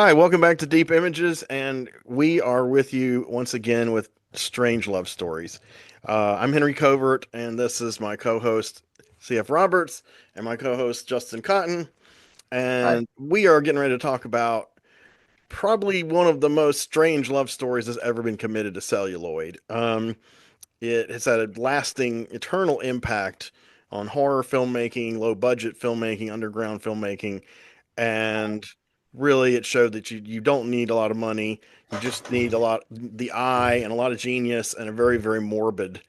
Hi, welcome back to Deep Images, and we are with you once again with strange love stories. I'm Henry Covert, and this is my co-host CF Roberts and my co-host Justin Cotton, Hi. and we are getting ready to talk about probably one of the most strange love stories that's ever been committed to celluloid. It has had a lasting, eternal impact on horror filmmaking, low-budget filmmaking, underground filmmaking, and really it showed that you don't need a lot of money. You just need a lot the eye and a lot of genius and a very very morbid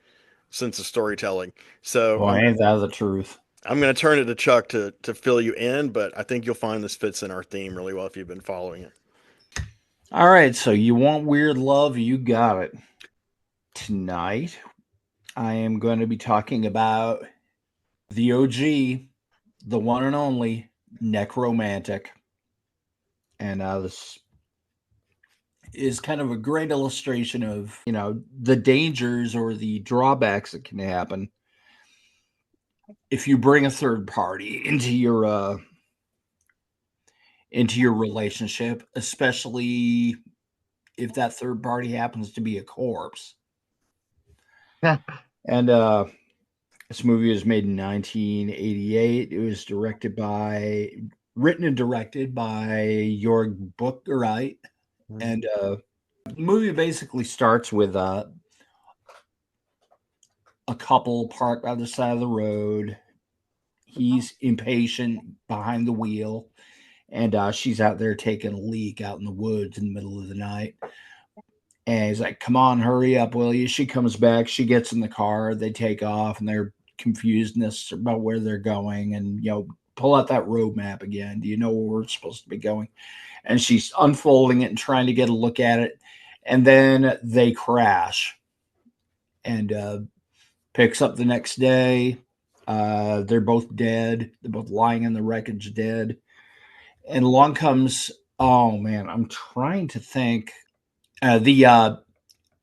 sense of storytelling. So Boy, i'm ain't that the truth? i'm going to turn it to Chuck to fill you in, but I think you'll find this fits in our theme really well if you've been following it. All right, so you want weird love? You got it. Tonight, I am going to be talking about the OG, the one and only Necromantic. And this is kind of a great illustration of, the dangers or the drawbacks that can happen if you bring a third party into your relationship, especially if that third party happens to be a corpse. And this movie was made in 1988. It was written and directed by Jorg Buttergeit. And the movie basically starts with a couple parked by the side of the road. He's impatient behind the wheel, and she's out there taking a leak out in the woods in the middle of the night. And he's like, "Come on, hurry up, will you?" She comes back. She gets in the car. They take off, and they're confusedness about where they're going. And pull out that road map again. Do you know where we're supposed to be going? And she's unfolding it and trying to get a look at it. And then they crash. And picks up the next day. They're both dead. They're both lying in the wreckage, dead. And along comes, oh man, I'm trying to think. The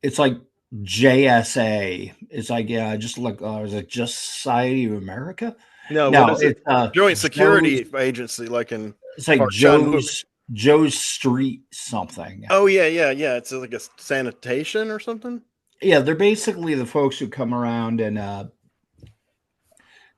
It's like JSA. It's like, yeah, just like, is it just Society of America? No, what No, is it? it's Joint Joe's. Security Agency, like in It's like Park Chan Wook. Joe's Street something. Oh yeah, yeah, yeah, it's like a sanitation or something. Yeah, they're basically the folks who come around and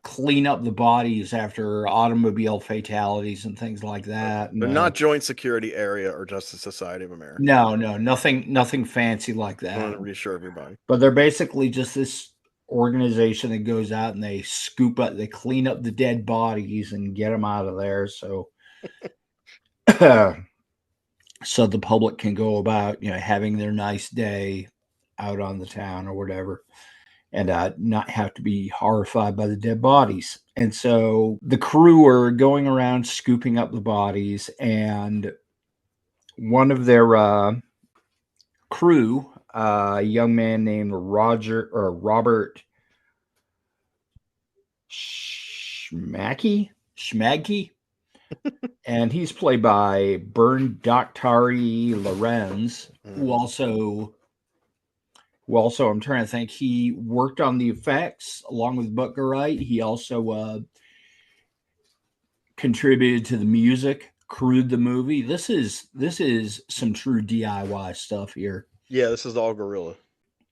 clean up the bodies after automobile fatalities and things like Okay, that. And but not Joint Security Area or Justice Society of America. no, no, nothing fancy like I want that. to reassure everybody. But they're basically just this organization that goes out and they clean up the dead bodies and get them out of there. So, so the public can go about, having their nice day out on the town or whatever, and not have to be horrified by the dead bodies. And so the crew are going around scooping up the bodies, and one of their crew, a young man named Robert Schmagky, and he's played by Bern Doctari Lorenz, who Hmm. also I'm trying to think, he worked on the effects along with Butker. He also contributed to the music, crewed the movie. This is some true DIY stuff here. Yeah, this is all gorilla.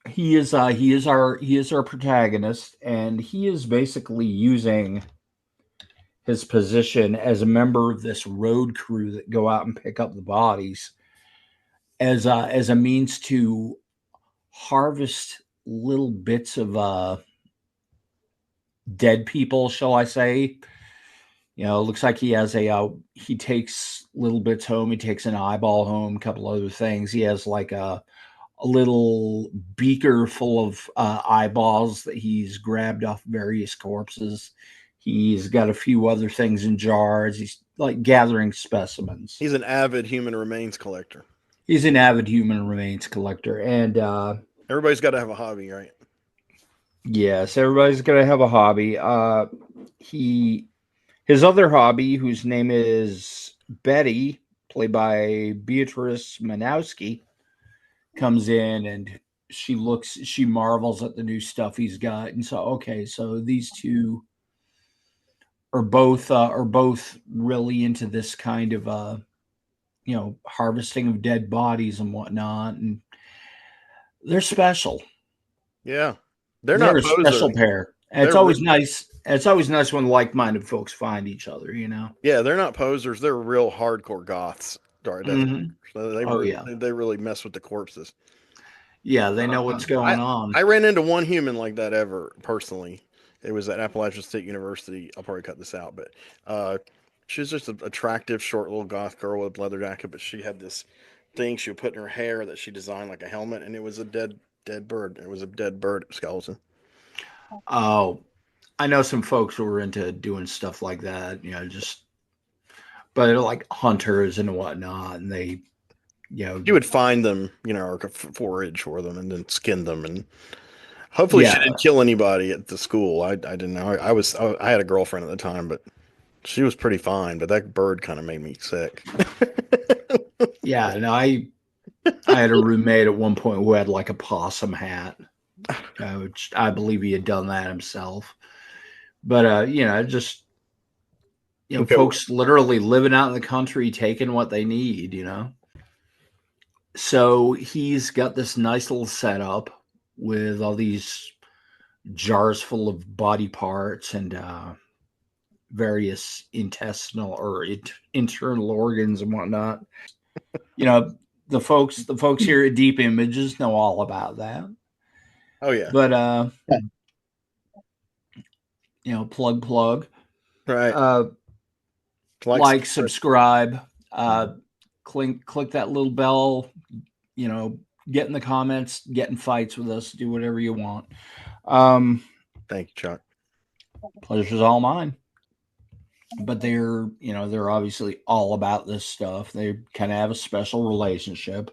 He is our protagonist, and he is basically using his position as a member of this road crew that go out and pick up the bodies as a means to harvest little bits of dead people, shall I say. It looks like he takes little bits home. He takes an eyeball home, a couple other things. He has like a little beaker full of eyeballs that he's grabbed off various corpses. He's got a few other things in jars. He's like gathering specimens. He's an avid human remains collector. He's an avid human remains collector. And Everybody's got to have a hobby, right? yes, everybody's going to have a hobby. He His other hobby, whose name is Betty, played by Beatrice Manowski, comes in and she marvels at the new stuff he's got. And so, okay, so these two are both really into this kind of harvesting of dead bodies and whatnot, and they're special. Yeah. They're They're not a special posers. pair. And it's They're always nice. It's always nice when like-minded folks find each other. Yeah, they're not posers. They're real hardcore goths. Death Hmm. So Oh yeah, they really mess with the corpses. yeah. They know what's going I on. ran into one human like that ever personally. It was at Appalachian State University. I'll probably cut this out, but uh, she was just an attractive, short little goth girl with a leather jacket. But she had this thing she would put in her hair that she designed like a helmet, and it was a dead bird. It was a dead bird skeleton. Oh, I know some folks who are into doing stuff like that. Just but they're like hunters and whatnot, and they, you know, She would find them, or forage for them, and then skin them, and hopefully she yeah, didn't kill anybody at the school. I didn't know. I had a girlfriend at the time, but she was pretty fine. But that bird kind of made me sick. yeah. And I had a roommate at one point who had like a possum hat, which I believe he had done that himself. But just Okay. folks literally living out in the country, taking what they need. So he's got this nice little setup with all these jars full of body parts and various intestinal or internal organs and whatnot. You know, the folks here at Deep Images know all about that. Oh yeah. But plug. Right. Uh, Like like, subscribe. subscribe, click that little bell. You know, get in the comments, get in fights with us, do whatever you want. Um, Thank you, Chuck. Pleasure's all mine. But they're obviously all about this stuff. They kind of have a special relationship.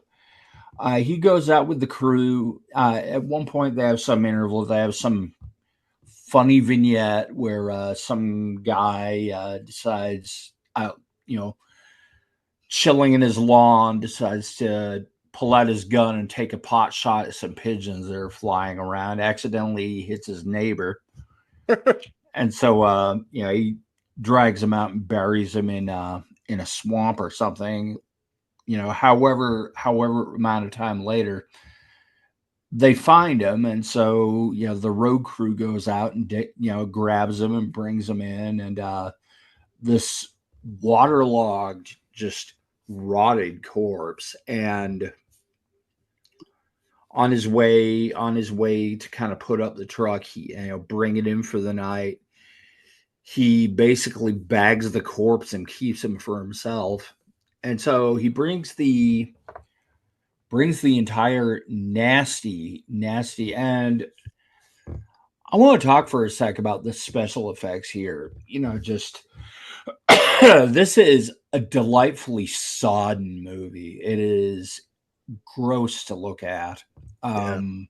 He goes out with the crew. At one point, they have some interval. They have some funny vignette where some guy decides, you know, chilling in his lawn, decides to pull out his gun and take a pot shot at some pigeons that are flying around. Accidentally hits his neighbor, and so he drags him out and buries him in a swamp or something. However amount of time later, they find him, and so the road crew goes out and grabs him and brings him in, and this waterlogged, just rotted corpse. And on his way to kind of put up the truck, he bring it in for the night. He basically bags the corpse and keeps him for himself, and so he brings the entire nasty. And I want to talk for a sec about the special effects here. Just this is a delightfully sodden movie. It is gross to look at. Yeah. Um,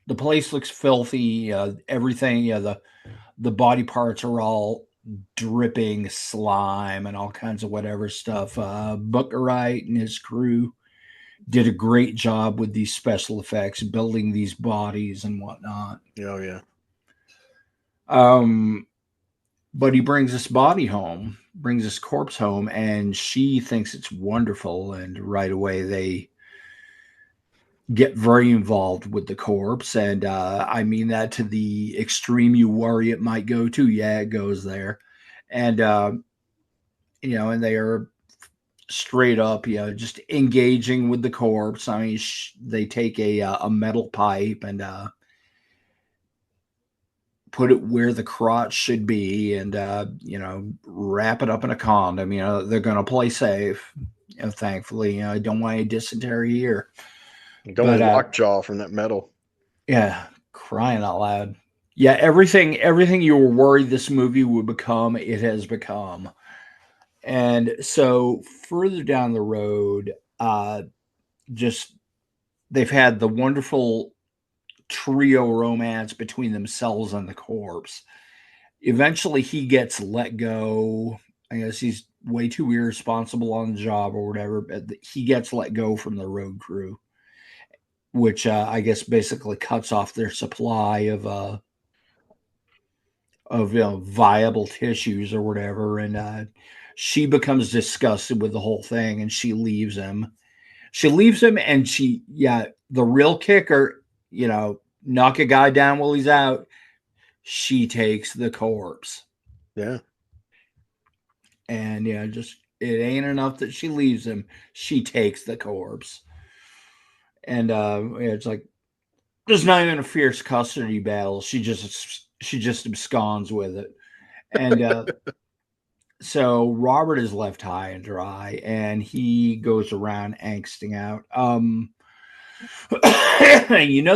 the place looks filthy. Everything, the body parts are all dripping slime and all kinds of whatever stuff. Buttergeit and his crew did a great job with these special effects, building these bodies and whatnot. Oh yeah. Um, but he brings this body home, brings this corpse home, and she thinks it's wonderful. And right away, they get very involved with the corpse. And I mean that to the extreme you worry it might go to. Yeah, it goes there. And, and they are straight up, just engaging with the corpse. I mean, they take a metal pipe and put it where the crotch should be, and wrap it up in a condom. They're going to play safe. Thankfully, I don't want any dysentery here. Don't But want lockjaw from that metal. yeah, crying out loud. Yeah, everything you were worried this movie would become, it has become. And so further down the road, just they've had the wonderful trio romance between themselves and the corpse. Eventually, he gets let go. I guess he's way too irresponsible on the job or whatever, but he gets let go from the road crew, which I guess basically cuts off their supply of viable tissues or whatever. And she becomes disgusted with the whole thing and she leaves him. She leaves him, and the real kicker, knock a guy down while he's out. She takes the corpse. Yeah. And just it ain't enough that she leaves him. She takes the corpse. And it's like there's not even a fierce custody battle. She just absconds with it. And so Robert is left high and dry, and he goes around angsting out.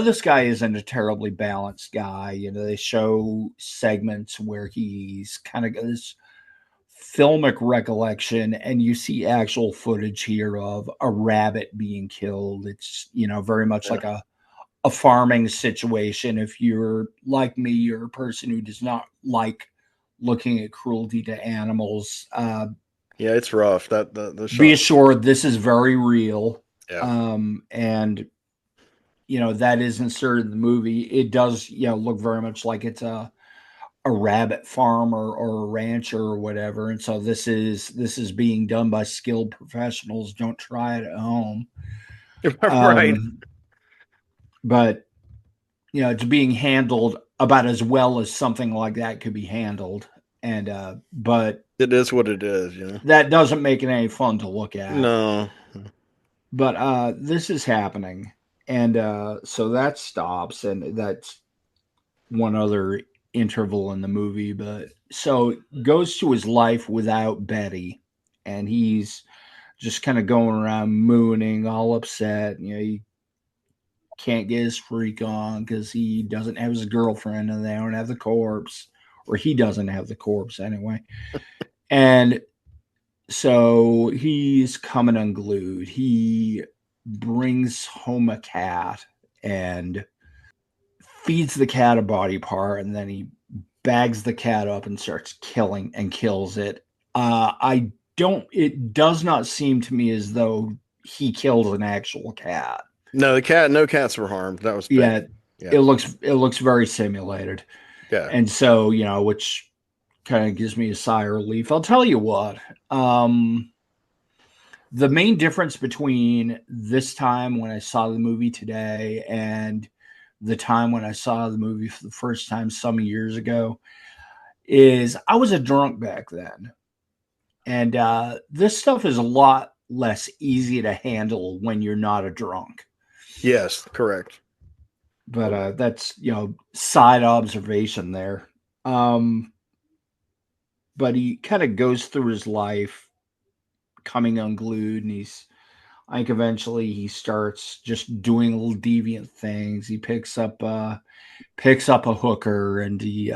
This guy isn't a terribly balanced guy. They show segments where he's kind of got this filmic recollection, and you see actual footage here of a rabbit being killed. It's very much Yeah. like a farming situation. If you're like me, you're a person who does not like looking at cruelty to animals. Yeah, it's rough. That the Be shot. assured this is very real. Yeah. And that is inserted in the movie. It does look very much like it's a rabbit farm or a rancher or whatever. And so this is being done by skilled professionals. Don't try it at home. Right. um but it's being handled about as well as something like that could be handled. And but It is what it is. that doesn't make it any fun to look at. No. But this is happening. And so that stops, and that's one other interval in the movie. But so goes to his life without Betty, and he's just kind of going around mooning, all upset. He can't get his freak on because he doesn't have his girlfriend, and they don't have the corpse, or he doesn't have the corpse anyway. And so he's coming unglued. He brings home a cat and feeds the cat a body part, and then he bags the cat up and starts killing and kills it. I don't. It does not seem to me as though he kills an actual cat. No, no cats were harmed. That was big. Yeah, Yeah. it looks very simulated, Yeah. and so which kind of gives me a sigh of relief. I'll tell you what. The main difference between this time when I saw the movie today and the time when I saw the movie for the first time some years ago is I was a drunk back then. And this stuff is a lot less easy to handle when you're not a drunk. Yes, correct. But that's, side observation there. But he kind of goes through his life coming unglued, and I think eventually he starts just doing little deviant things. He picks up a hooker, and he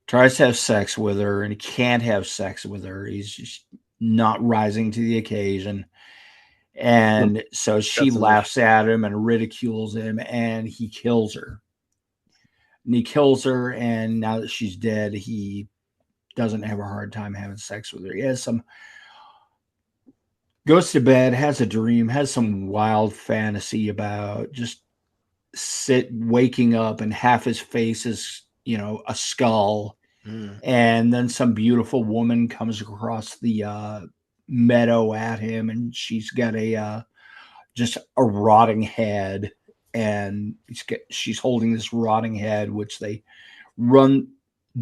tries to have sex with her, and he can't have sex with her. He's just not rising to the occasion. And so she That's an issue. laughs at him and ridicules him, and he kills her. And he kills her, and now that she's dead, he doesn't have a hard time having sex with her. He has some goes to bed, has a dream, has some wild fantasy about just waking up, and half his face is, a skull. Mm. And then some beautiful woman comes across the meadow at him, and she's got just a rotting head, and she's holding this rotting head, which they run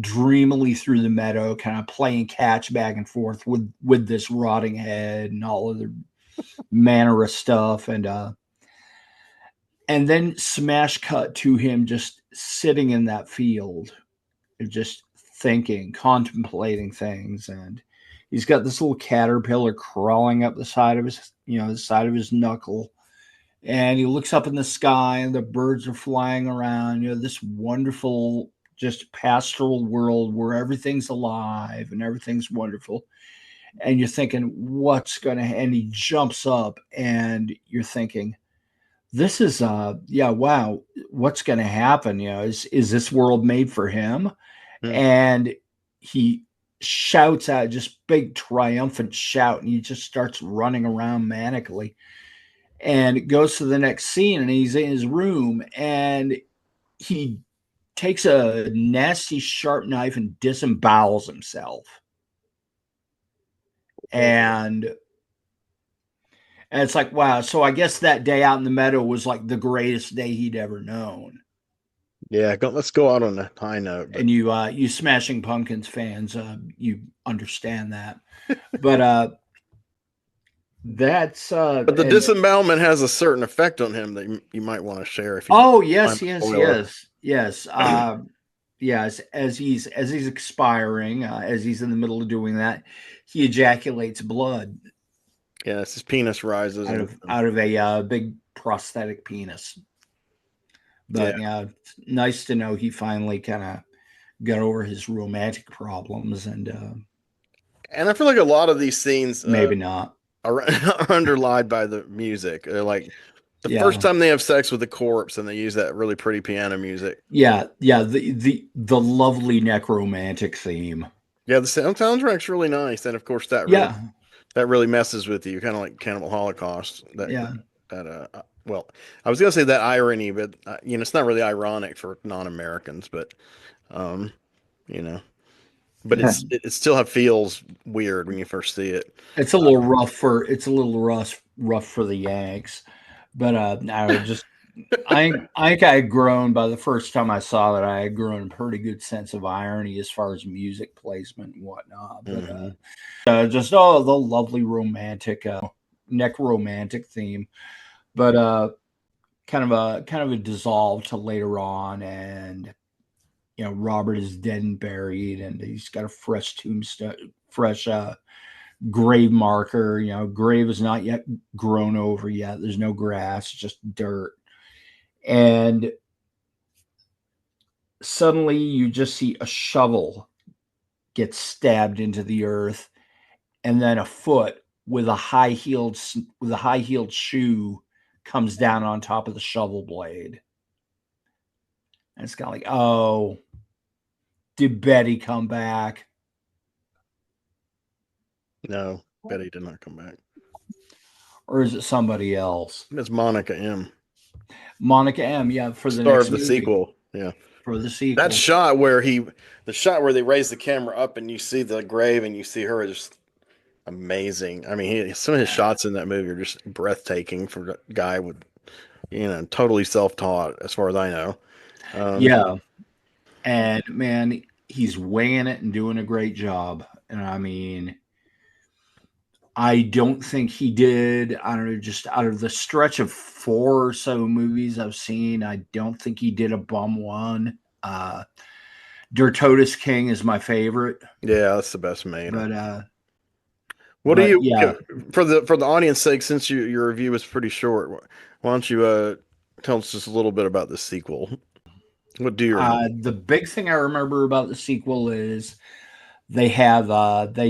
dreamily through the meadow, kind of playing catch back and forth with this rotting head and all of the manner of stuff. And then smash cut to him just sitting in that field, just thinking, contemplating things. And he's got this little caterpillar crawling up the side of his knuckle. And he looks up in the sky, and the birds are flying around. This wonderful, just pastoral world where everything's alive and everything's wonderful. And you're thinking, what's going to, and he jumps up, and you're thinking, this is, wow, what's going to happen? Is this world made for him? Mm. And he shouts out, just big triumphant shout, and he just starts running around manically. And it goes to the next scene, and he's in his room, and he takes a nasty sharp knife and disembowels himself. and it's like, wow. So I guess that day out in the meadow was like the greatest day he'd ever known. Yeah, let's go out on a high note. But And you Smashing Pumpkins fans, you understand that. But that's the and disembowelment has a certain effect on him that you might want to share if you oh find yes, a yes, spoiler. yes, yes. Yes, as he's expiring, as he's in the middle of doing that, he ejaculates blood Yeah, his penis rises out and of out of a big prosthetic penis. yeah, But yeah, it's nice to know he finally kind of got over his romantic problems, and and I feel like a lot of these scenes maybe not. are, are underlined by the music. They're like the first Yeah, time they have sex with the corpse and they use that really pretty piano music. yeah, yeah. The lovely necromantic theme. Yeah, the soundtrack's really nice, and of course Yeah, that really messes with you, kind of like Cannibal Holocaust. yeah. Well, I was gonna say that irony, but it's not really ironic for non-Americans, but um, you know, but it still feels weird when you first see it. It's a little rough for the Yanks, but I just I think I had grown by the first time I saw that. I had grown a pretty good sense of irony as far as music placement and whatnot. But Hmm. just the lovely romantic necromantic theme, but kind of a dissolve to later on, and Robert is dead and buried, and he's got a fresh tombstone, fresh grave marker. Grave is not yet grown over yet. There's no grass, just dirt. And suddenly you just see a shovel get stabbed into the earth, and then a foot with a high-heeled shoe comes down on top of the shovel blade. And it's kind of like, oh, did Betty come back? No, Betty did not come back. Or is it somebody else? It's Monica M, Monica M, yeah, for the star next of the movie, sequel. Yeah, for the that sequel. shot the shot where they raise the camera up and you see the grave and you see her is just amazing. I mean, some of his Yeah. shots in that movie are just breathtaking for a guy with totally self-taught, as far as I know. Um, Yeah. And man, he's weighing it and doing a great job. And I mean, I don't think he did. I don't know, just out of the stretch of four or so movies I've seen, I don't think he did a bum one. Dirtotus King is my favorite, yeah, that's the best made. but What do you yeah, for the audience sake, since your review was pretty short, why don't you tell us just a little bit about the sequel? What do you remember? the big thing I remember about the sequel is they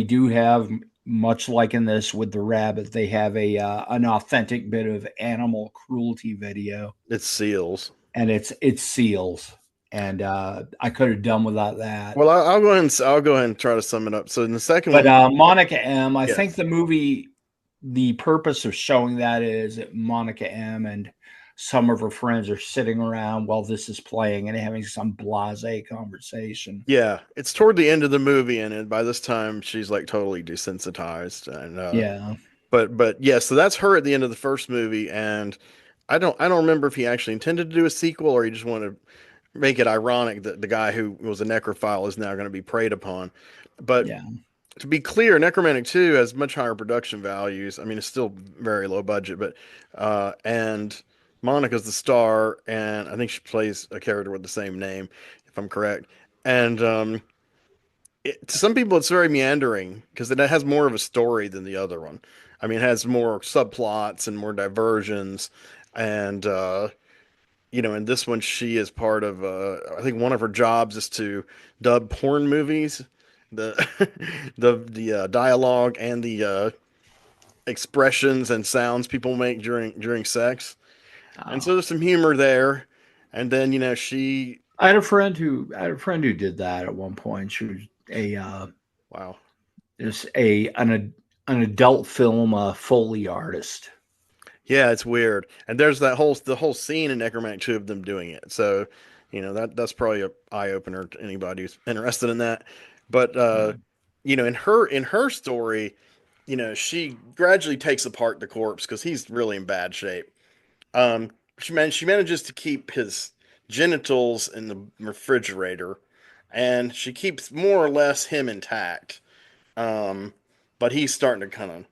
do have, much like in this with the rabbit, they have a an authentic bit of animal cruelty video, It's seals. and it's seals, and I could have done without that. Well, I'll go ahead and try to sum it up. So in the second But one, Monica M, I think yes, the movie, the purpose of showing that is that Monica M and some of her friends are sitting around while this is playing and having some blasé conversation. yeah, it's toward the end of the movie, and by this time she's like totally desensitized, and Yeah, but yeah, so that's her at the end of the first movie, and I don't remember if he actually intended to do a sequel or he just wanted to make it ironic that the guy who was a necrophile is now going to be preyed upon. But yeah, to be clear, Necromantic 2 has much higher production values. I mean, it's still very low budget, but and Monica's the star, and I think she plays a character with the same name, if I'm correct. And to some people, it's very meandering because it has more of a story than the other one. I mean, it has more subplots and more diversions, and in this one, she is part of. I think one of her jobs is to dub porn movies, the the dialogue and the expressions and sounds people make during sex, and so oh. there's some humor there. And then she, I had a friend who did that at one point. She was wow, just an adult film Foley artist. yeah, it's weird. And there's the whole scene in Necromantic 2 of them doing it. So, that's probably a eye opener to anybody who's interested in that. But Yeah. in her story, she gradually takes apart the corpse because he's really in bad shape. Um, she manages to keep his genitals in the refrigerator, and she keeps more or less him intact. Um, but he's starting to kind of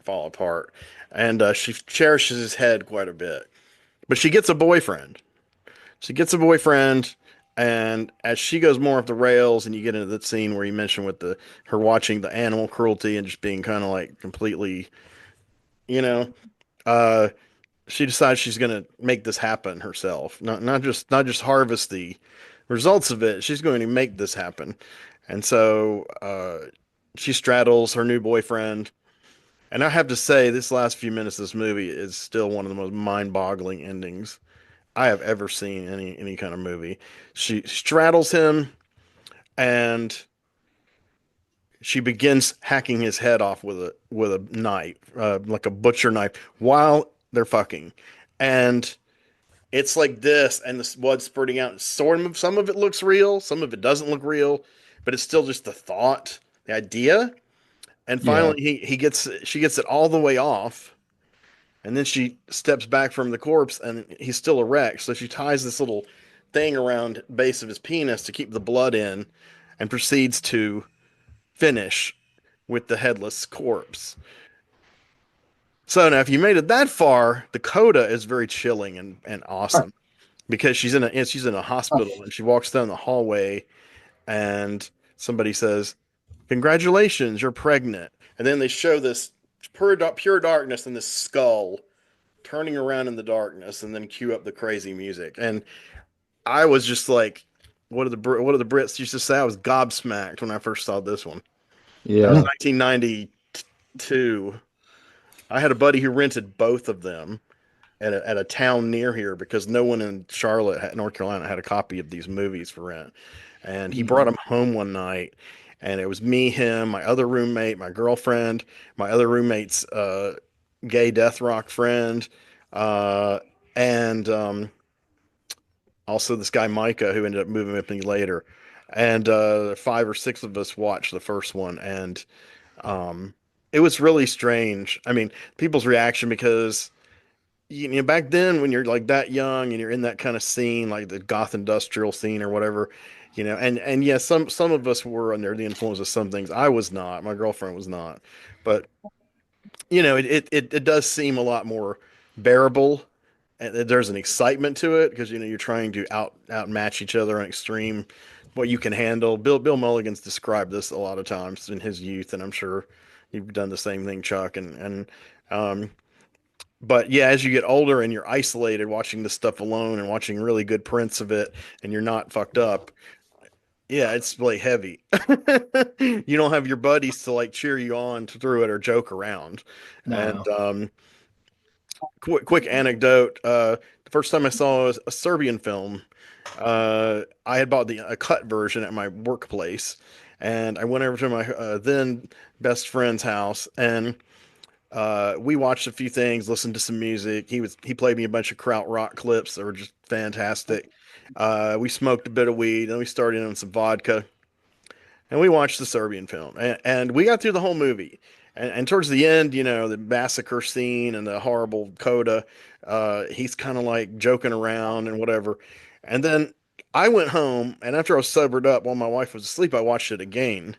fall apart, and she cherishes his head quite a bit. But she gets a boyfriend. She gets a boyfriend, and as she goes more off the rails, and you get into the scene where you mentioned with the her watching the animal cruelty and just being kind of like completely, you know, uh, she decides she's gonna make this happen herself. Not just harvest the results of it. She's going to make this happen, and so she straddles her new boyfriend. And I have to say, this last few minutes of this movie is still one of the most mind-boggling endings I have ever seen in any kind of movie. She straddles him and she begins hacking his head off with a knife, like a butcher knife, while they're fucking. And it's like this, and the blood spurting out. Some of it looks real, some of it doesn't look real, but it's still just the thought, the idea. And Yeah. finally, she gets it all the way off, and then she steps back from the corpse, and he's still erect. So she ties this little thing around the base of his penis to keep the blood in, and proceeds to finish with the headless corpse. So now, if you made it that far, the coda is very chilling and awesome because she's in a hospital and she walks down the hallway and somebody says, "Congratulations, you're pregnant." And then they show this pure darkness and this skull turning around in the darkness, and then cue up the crazy music. And I was just like, what do the Brits used to say? I was gobsmacked when I first saw this one. That was Yeah. 1992. I had a buddy who rented both of them at a town near here because no one in Charlotte, North Carolina, had a copy of these movies for rent. And he brought Mm. them home one night, and it was me, him, my other roommate, my girlfriend, my other roommate's gay death rock friend, uh, and also this guy Micah who ended up moving with me later. And five or six of us watched the first one, and um, it was really strange. I mean, people's reaction because back then when you're like that young and you're in that kind of scene, like the goth industrial scene or whatever, and yeah, some of us were under the influence of some things. I was not. My girlfriend was not, but it does seem a lot more bearable. And there's an excitement to it because you're trying to outmatch each other on extreme what you can handle. Bill Mulligan's described this a lot of times in his youth, and I'm sure you've done the same thing, Chuck. Um, but yeah, as you get older and you're isolated, watching this stuff alone and watching really good prints of it, and you're not fucked up, yeah, it's like heavy. You don't have your buddies to like cheer you on through it or joke around. And No. quick anecdote: the first time I saw a Serbian film, I had bought a cut version at my workplace, and I went over to my then best friend's house, and we watched a few things, listened to some music. He played me a bunch of krautrock clips that were just fantastic. We smoked a bit of weed, and we started on some vodka, and we watched the Serbian film, and we got through the whole movie. And towards the end, the massacre scene and the horrible coda, he's kind of like joking around and whatever. And then I went home, and after I was sobered up while my wife was asleep, I watched it again,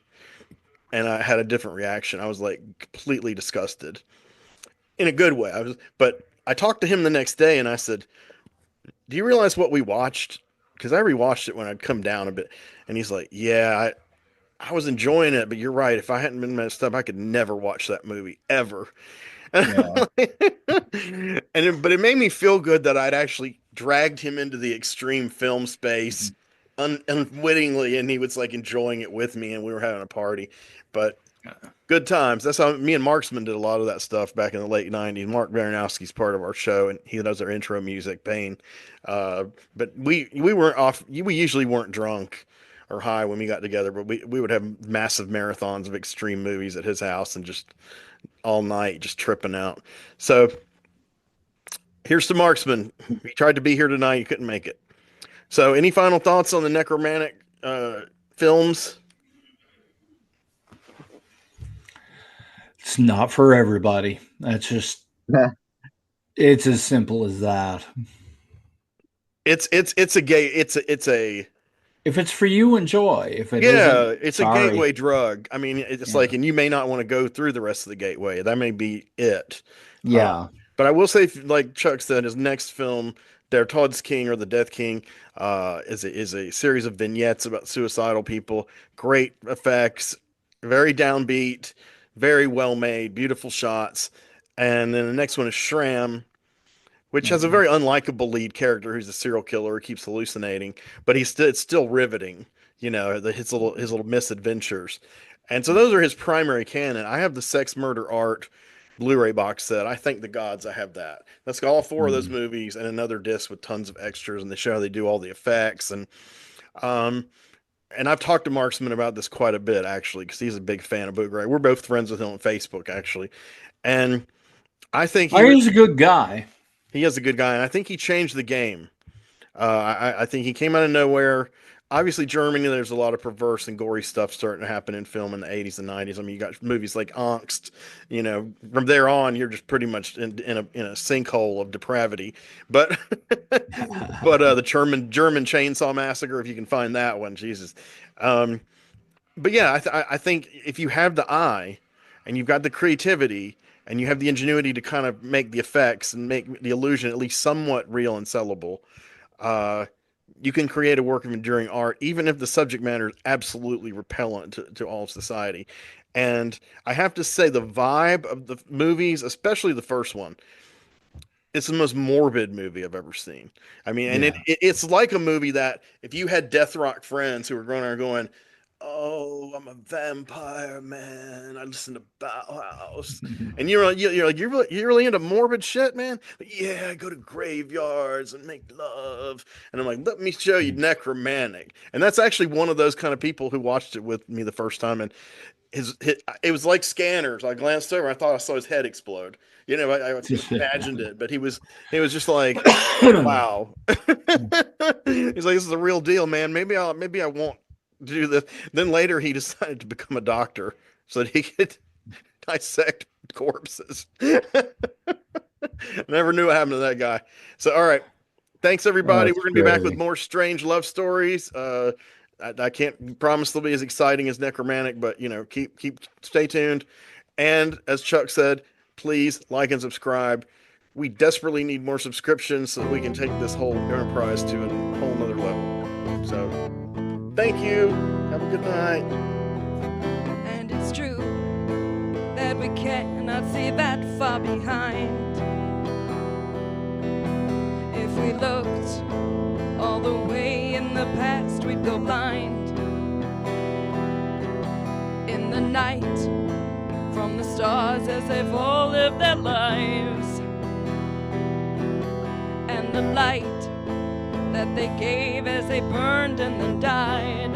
and I had a different reaction. I was like completely disgusted in a good way. But I talked to him the next day, and I said, "Do you realize what we watched?" Because I rewatched it when I'd come down a bit, and he's like, "Yeah, I was enjoying it, but you're right. If I hadn't been messed up, I could never watch that movie ever." Yeah. But it made me feel good that I'd actually dragged him into the extreme film space unwittingly, and he was like enjoying it with me, and we were having a party. But good times. That's how me and Marksman did a lot of that stuff back in the late '90s. Mark Baranowski's part of our show, and he does our intro music, Pain. Uh, but we weren't off. We usually weren't drunk or high when we got together, but we would have massive marathons of extreme movies at his house and just all night just tripping out. So here's to Marksman. He tried to be here tonight. He couldn't make it. So any final thoughts on the necromantic films? It's not for everybody. That's just, it's as simple as that. It's a gay it's a If it's for you, enjoy. If it isn't, yeah, it's a sorry. gateway drug. I mean, it's Yeah. like, and you may not want to go through the rest of the gateway. That may be it. Uh, Yeah. but I will say, like Chuck said, his next film, Der Todd's King or The Death King, is a series of vignettes about suicidal people. Great effects, very downbeat, very well made, beautiful shots. And then the next one is Shram, which has a Mhm. very unlikable lead character who's a serial killer who keeps hallucinating, but it's still riveting. You know, his little misadventures, and so those are his primary canon. I have the Sex Murder Art Blu-ray box set. I thank the gods I have that. That's got all four of those Mhm. movies and another disc with tons of extras, and they show how they do all the effects um. And I've talked to Marksman about this quite a bit actually, because he's a big fan of Boogerang. We're both friends with him on Facebook actually, and I think He's a good guy. he is a good guy, and I think he changed the game. I think he came out of nowhere. Obviously, Germany, there's a lot of perverse and gory stuff starting to happen in film in the 80s and 90s. I mean, you got movies like Angst. You know, from there on, you're just pretty much in a sinkhole of depravity. But but the German Chainsaw Massacre, if you can find that one, Jesus. Um, but yeah, I think if you have the eye and you've got the creativity and you have the ingenuity to kind of make the effects and make the illusion at least somewhat real and sellable, uh, you can create a work of enduring art, even if the subject matter is absolutely repellent to all of society. And I have to say, the vibe of the movies, especially the first one, it's the most morbid movie I've ever seen. I mean, and Yeah. it's like a movie that if you had death rock friends who were going around going, "Oh, I'm a vampire, man. I listen to Bauhaus," and you're like, you're really into morbid shit, man. But yeah, I go to graveyards and make love, and I'm like, let me show you Necromantic, and that's actually one of those kind of people who watched it with me the first time, and it was like Scanners. I glanced over, I thought I saw his head explode. You know, I imagined it, but he was just like, wow. He's like, this is a real deal, man. Maybe I won't do this. Then later he decided to become a doctor so that he could dissect corpses. Never knew what happened to that guy. So all right. Thanks everybody. That's We're gonna be back with crazy. more strange love stories. I can't promise they'll be as exciting as Necromantic, but you know, keep stay tuned. And as Chuck said, please like and subscribe. We desperately need more subscriptions so that we can take this whole enterprise to a whole nother level. So thank you. Have a good night. And it's true that we cannot see that far behind. If we looked all the way in the past, we'd go blind. In the night, from the stars as they've all lived their lives, and the light that they gave as they burned and then died.